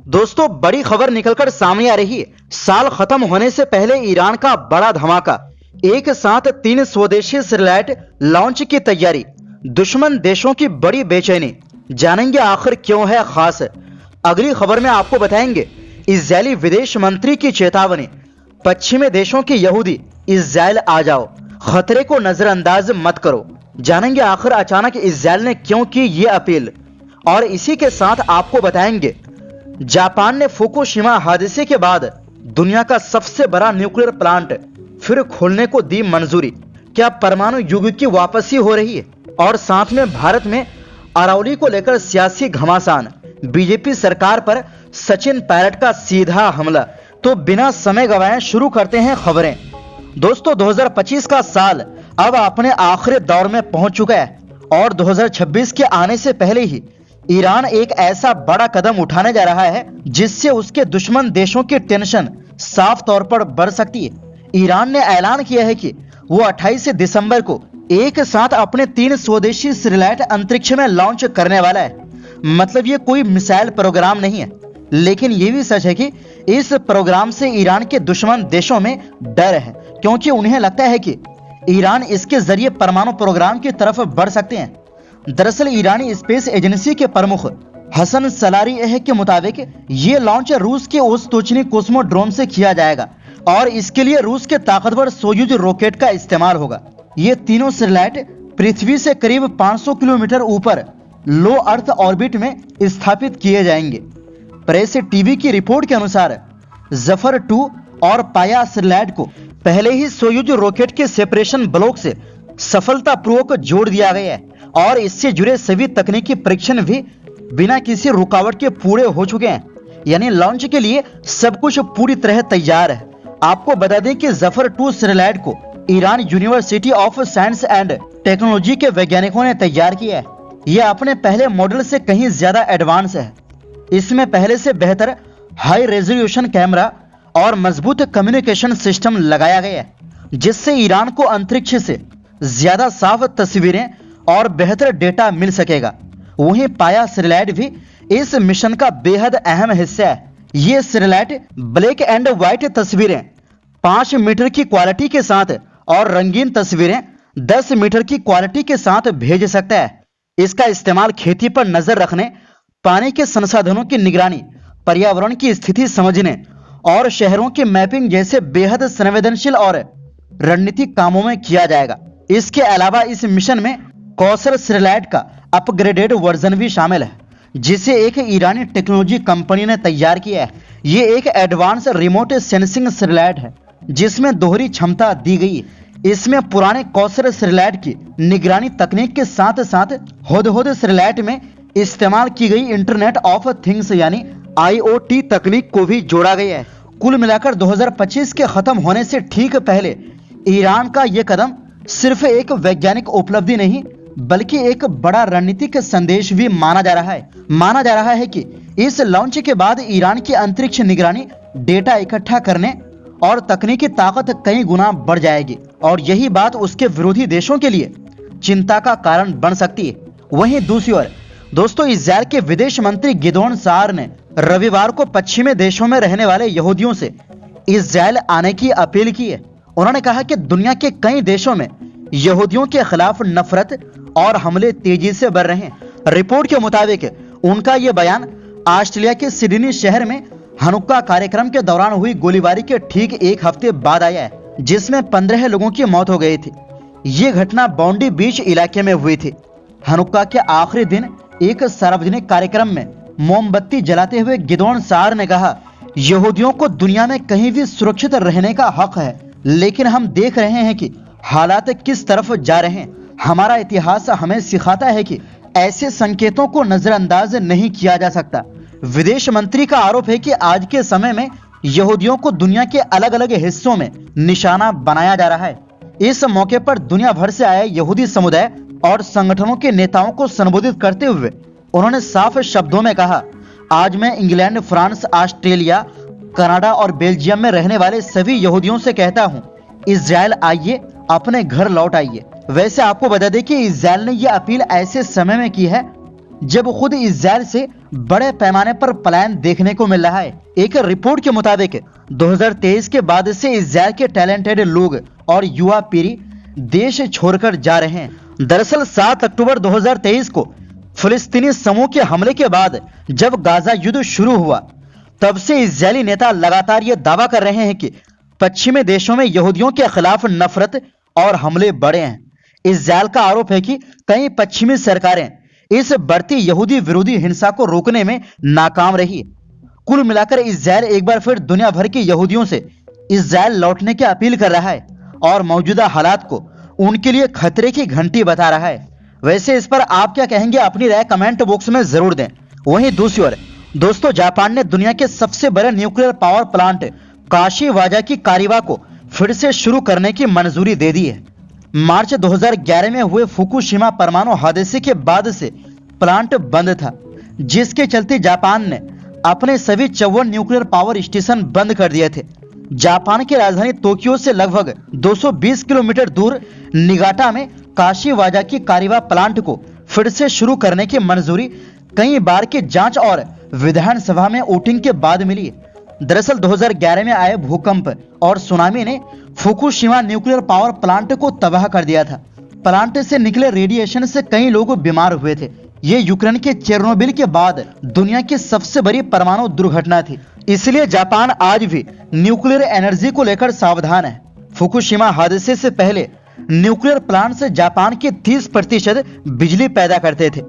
दोस्तों, बड़ी खबर निकलकर सामने आ रही है। साल खत्म होने से पहले ईरान का बड़ा धमाका, एक साथ 3 स्वदेशी सैटेलाइट लॉन्च की तैयारी, दुश्मन देशों की बड़ी बेचैनी। जानेंगे आखिर क्यों है खास। अगली खबर में आपको बताएंगे इजरायली विदेश मंत्री की चेतावनी, पश्चिमी देशों के यहूदी इजरायल आ जाओ, खतरे को नजरअंदाज मत करो। जानेंगे आखिर अचानक इजरायल ने क्यों की ये अपील। और इसी के साथ आपको बताएंगे जापान ने फुकुशिमा हादसे के बाद दुनिया का सबसे बड़ा न्यूक्लियर प्लांट फिर खोलने को दी मंजूरी। क्या परमाणु युग की वापसी हो रही है? और साथ में भारत में अरावली को लेकर सियासी घमासान, बीजेपी सरकार पर सचिन पायलट का सीधा हमला। तो बिना समय गवाए शुरू करते हैं खबरें। दोस्तों, 2025 का साल अब अपने आखिरी दौर में पहुंच चुका है और 2026 के आने से पहले ही ईरान एक ऐसा बड़ा कदम उठाने जा रहा है जिससे उसके दुश्मन देशों की टेंशन साफ तौर पर बढ़ सकती है। ईरान ने ऐलान किया है कि वो 28 दिसंबर को एक साथ अपने 3 स्वदेशी सैटेलाइट अंतरिक्ष में लॉन्च करने वाला है। मतलब ये कोई मिसाइल प्रोग्राम नहीं है, लेकिन ये भी सच है कि इस प्रोग्राम से ईरान के दुश्मन देशों में डर है, क्योंकि उन्हें लगता है कि ईरान इसके जरिए परमाणु प्रोग्राम की तरफ बढ़ सकते हैं। दरअसल ईरानी स्पेस एजेंसी के प्रमुख हसन सलारी के मुताबिक ये लॉन्च रूस के ओस्तोचनी कोस्मोड्रोम से किया जाएगा और इसके लिए रूस के ताकतवर सोयूज रॉकेट का इस्तेमाल होगा। ये तीनों सैटेलाइट पृथ्वी से करीब 500 किलोमीटर ऊपर लो अर्थ ऑर्बिट में स्थापित किए जाएंगे। प्रेस टीवी की रिपोर्ट के अनुसार जफर 2 और पाया सैटेलाइट को पहले ही सोयूज रॉकेट के सेपरेशन ब्लॉक से सफलतापूर्वक जोड़ दिया गया है और इससे जुड़े सभी तकनीकी परीक्षण भी बिना किसी रुकावट के पूरे हो चुके हैं। यानी लॉन्च के लिए सब कुछ पूरी तरह तैयार है। आपको बता दें कि जफर 2 सैटेलाइट को Iran university of science and technology के वैज्ञानिकों ने तैयार किया है। यह अपने पहले मॉडल से कहीं ज्यादा एडवांस है। इसमें पहले से बेहतर हाई रेजोल्यूशन कैमरा और मजबूत कम्युनिकेशन सिस्टम लगाया गया है, जिससे ईरान को अंतरिक्ष से ज्यादा साफ तस्वीरें और बेहतर डेटा मिल सकेगा। वहीं पाया सैटेलाइट भी इस मिशन का बेहद अहम हिस्सा है। ये सैटेलाइट ब्लैक एंड व्हाइट तस्वीरें 5 मीटर की क्वालिटी के साथ और रंगीन तस्वीरें 10 मीटर की क्वालिटी के साथ भेज सकता है। इसका इस्तेमाल खेती पर नजर रखने, पानी के संसाधनों की निगरानी, पर्यावरण की स्थिति समझने और शहरों की मैपिंग जैसे बेहद संवेदनशील और रणनीतिक कामों में किया जाएगा। इसके अलावा इस मिशन में कौसर सैटेलाइट का अपग्रेडेड वर्जन भी शामिल है, जिसे एक ईरानी टेक्नोलॉजी कंपनी ने तैयार किया है। ये एक एडवांस रिमोट सेंसिंग सैटेलाइट है जिसमें दोहरी क्षमता दी गई है। इसमें पुराने कौसर सैटेलाइट की निगरानी तकनीक के साथ साथ हुदहुद सैटेलाइट में इस्तेमाल की गई इंटरनेट ऑफ थिंग्स यानी IoT तकनीक को भी जोड़ा गया है। कुल मिलाकर 2025 के खत्म होने से ठीक पहले ईरान का यह कदम सिर्फ एक वैज्ञानिक उपलब्धि नहीं बल्कि एक बड़ा रणनीतिक संदेश भी माना जा रहा है। माना जा रहा है कि इस लॉन्च के बाद ईरान की अंतरिक्ष निगरानी, डेटा इकट्ठा करने और तकनीकी ताकत कई गुना बढ़ जाएगी और यही बात उसके विरोधी देशों के लिए चिंता का कारण बन सकती है। वहीं दूसरी ओर दोस्तों, इजरायल के विदेश मंत्री गिदोन सार ने रविवार को पश्चिमी देशों में रहने वाले यहूदियों से इजरायल आने की अपील की है। उन्होंने कहा कि दुनिया के कई देशों में यहूदियों के खिलाफ नफरत और हमले तेजी से बढ़ रहे हैं। रिपोर्ट के मुताबिक उनका यह बयान ऑस्ट्रेलिया के सिडनी शहर में हनुक्का कार्यक्रम के दौरान हुई गोलीबारी के ठीक एक हफ्ते बाद आया है, जिसमें 15 लोगों की मौत हो गई थी। ये घटना बॉन्डी बीच इलाके में हुई थी। हनुक्का के आखिरी दिन एक सार्वजनिक कार्यक्रम में मोमबत्ती जलाते हुए गिदोन सार ने कहा, यहूदियों को दुनिया में कहीं भी सुरक्षित रहने का हक है, लेकिन हम देख रहे हैं कि हालात किस तरफ जा रहे हैं। हमारा इतिहास हमें सिखाता है कि ऐसे संकेतों को नजरअंदाज नहीं किया जा सकता। विदेश मंत्री का आरोप है कि आज के समय में यहूदियों को दुनिया के अलग अलग हिस्सों में निशाना बनाया जा रहा है। इस मौके पर दुनिया भर से आए यहूदी समुदाय और संगठनों के नेताओं को संबोधित करते हुए उन्होंने साफ शब्दों में कहा, आज मैं इंग्लैंड, फ्रांस, ऑस्ट्रेलिया, कनाडा और बेल्जियम में रहने वाले सभी यहूदियों से कहता हूं, इजरायल आइए, अपने घर लौट आइए। वैसे आपको बता दें कि इजरायल ने यह अपील ऐसे समय में की है जब खुद इजराइल से बड़े पैमाने पर पलायन देखने को मिल रहा है। एक रिपोर्ट के मुताबिक 2023 के बाद से इजराइल के टैलेंटेड लोग और युवा पीढ़ी देश छोड़कर जा रहे हैं। दरअसल 7 अक्टूबर 2023 को फिलिस्तीनी समूह के हमले के बाद जब गाजा युद्ध शुरू हुआ, तब से इजरायली नेता लगातार ये दावा कर रहे हैं कि पश्चिमी देशों में यहूदियों के खिलाफ नफरत और हमले बढ़े हैं। इजरायल का आरोप है कि कई पश्चिमी सरकारें इस बढ़ती यहूदी विरोधी हिंसा को रोकने में नाकाम रही। कुल मिलाकर इजरायल एक बार फिर दुनिया भर के यहूदियों से इजरायल लौटने की अपील कर रहा है और मौजूदा हालात को उनके लिए खतरे की घंटी बता रहा है। वैसे इस पर आप क्या कहेंगे, अपनी राय कमेंट बॉक्स में जरूर दें। वहीं दूसरी ओर दोस्तों, जापान ने दुनिया के सबसे बड़े न्यूक्लियर पावर प्लांट काशीवाजा की कारिवा को फिर से शुरू करने की मंजूरी दे दी है। मार्च 2011 में हुए फुकुशिमा परमाणु हादसे के बाद से प्लांट बंद था, जिसके चलते जापान ने अपने सभी 54 न्यूक्लियर पावर स्टेशन बंद कर दिए थे। जापान की राजधानी टोक्यो से लगभग 220 किलोमीटर दूर निगाटा में काशीवाजा की कारिवा प्लांट को फिर से शुरू करने की मंजूरी कई बार की जांच और विधानसभा में वोटिंग के बाद मिली। दरअसल 2011 में आए भूकंप और सुनामी ने फुकुशिमा न्यूक्लियर पावर प्लांट को तबाह कर दिया था। प्लांट से निकले रेडिएशन से कई लोग बीमार हुए थे। ये यूक्रेन के चेर्नोबिल के बाद दुनिया की सबसे बड़ी परमाणु दुर्घटना थी। इसलिए जापान आज भी न्यूक्लियर एनर्जी को लेकर सावधान है। फुकुशिमा हादसे से पहले न्यूक्लियर प्लांट से जापान के 30% बिजली पैदा करते थे।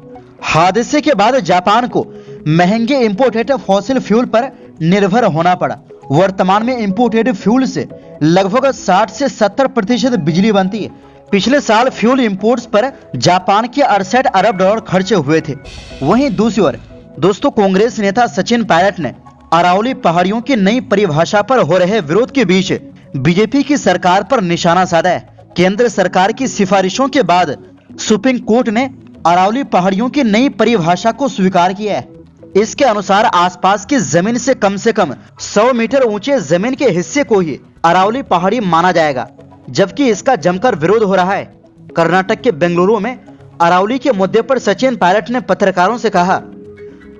हादसे के बाद जापान को महंगे इंपोर्टेड फॉसिल फ्यूल पर निर्भर होना पड़ा। वर्तमान में इंपोर्टेड फ्यूल से लगभग 60 से 70% बिजली बनती है। पिछले साल फ्यूल इंपोर्ट्स पर जापान के 68 अरब डॉलर खर्च हुए थे। वहीं दूसरी ओर दोस्तों, कांग्रेस नेता सचिन पायलट ने अरावली पहाड़ियों की नई परिभाषा पर हो रहे विरोध के बीच बीजेपी की सरकार पर निशाना साधा है। केंद्र सरकार की सिफारिशों के बाद सुप्रीम कोर्ट ने अरावली पहाड़ियों की नई परिभाषा को स्वीकार किया है। इसके अनुसार आसपास की जमीन से कम 100 मीटर ऊंचे जमीन के हिस्से को ही अरावली पहाड़ी माना जाएगा, जबकि इसका जमकर विरोध हो रहा है। कर्नाटक के बेंगलुरु में अरावली के मुद्दे पर सचिन पायलट ने पत्रकारों से कहा,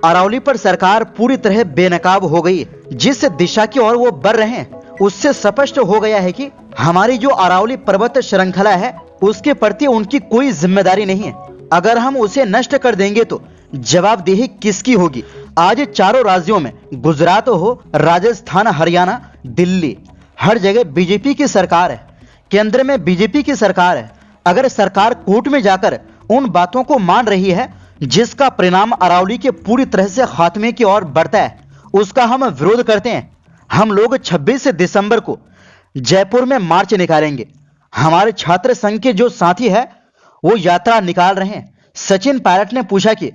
अरावली पर सरकार पूरी तरह बेनकाब हो गई। जिस दिशा की ओर वो बढ़ रहे हैं उससे स्पष्ट हो गया है कि हमारी जो अरावली पर्वत श्रृंखला है उसके प्रति उनकी कोई जिम्मेदारी नहीं है। अगर हम उसे नष्ट कर देंगे तो जवाबदेही किसकी होगी। आज चारों राज्यों में, गुजरात हो, राजस्थान, हरियाणा, दिल्ली, हर जगह बीजेपी की सरकार है। केंद्र में बीजेपी की सरकार है। अगर सरकार कोर्ट में जाकर उन बातों को मान रही है जिसका परिणाम अरावली के पूरी तरह से खात्मे की ओर बढ़ता है, उसका हम विरोध करते हैं। हम लोग 26 दिसंबर को जयपुर में मार्च निकालेंगे। हमारे छात्र संघ के जो साथी है वो यात्रा निकाल रहे हैं। सचिन पायलट ने पूछा कि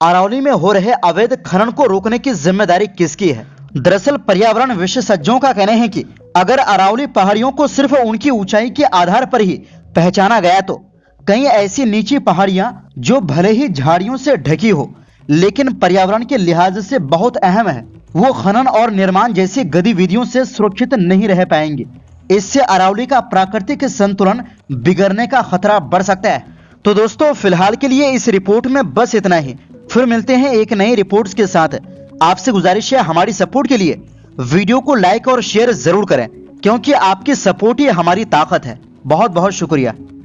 अरावली में हो रहे अवैध खनन को रोकने की जिम्मेदारी किसकी है। दरअसल पर्यावरण विशेषज्ञों का कहना है कि अगर अरावली पहाड़ियों को सिर्फ उनकी ऊंचाई के आधार पर ही पहचाना गया तो कई ऐसी नीची पहाड़ियां जो भले ही झाड़ियों से ढकी हो लेकिन पर्यावरण के लिहाज से बहुत अहम है, वो खनन और निर्माण जैसी गतिविधियों से सुरक्षित नहीं रह पाएंगे। इससे अरावली का प्राकृतिक संतुलन बिगड़ने का खतरा बढ़ सकता है। तो दोस्तों, फिलहाल के लिए इस रिपोर्ट में बस इतना ही। फिर मिलते हैं एक नई रिपोर्ट्स के साथ। आपसे गुजारिश है, हमारी सपोर्ट के लिए वीडियो को लाइक और शेयर जरूर करें, क्योंकि आपकी सपोर्ट ही हमारी ताकत है। बहुत बहुत शुक्रिया।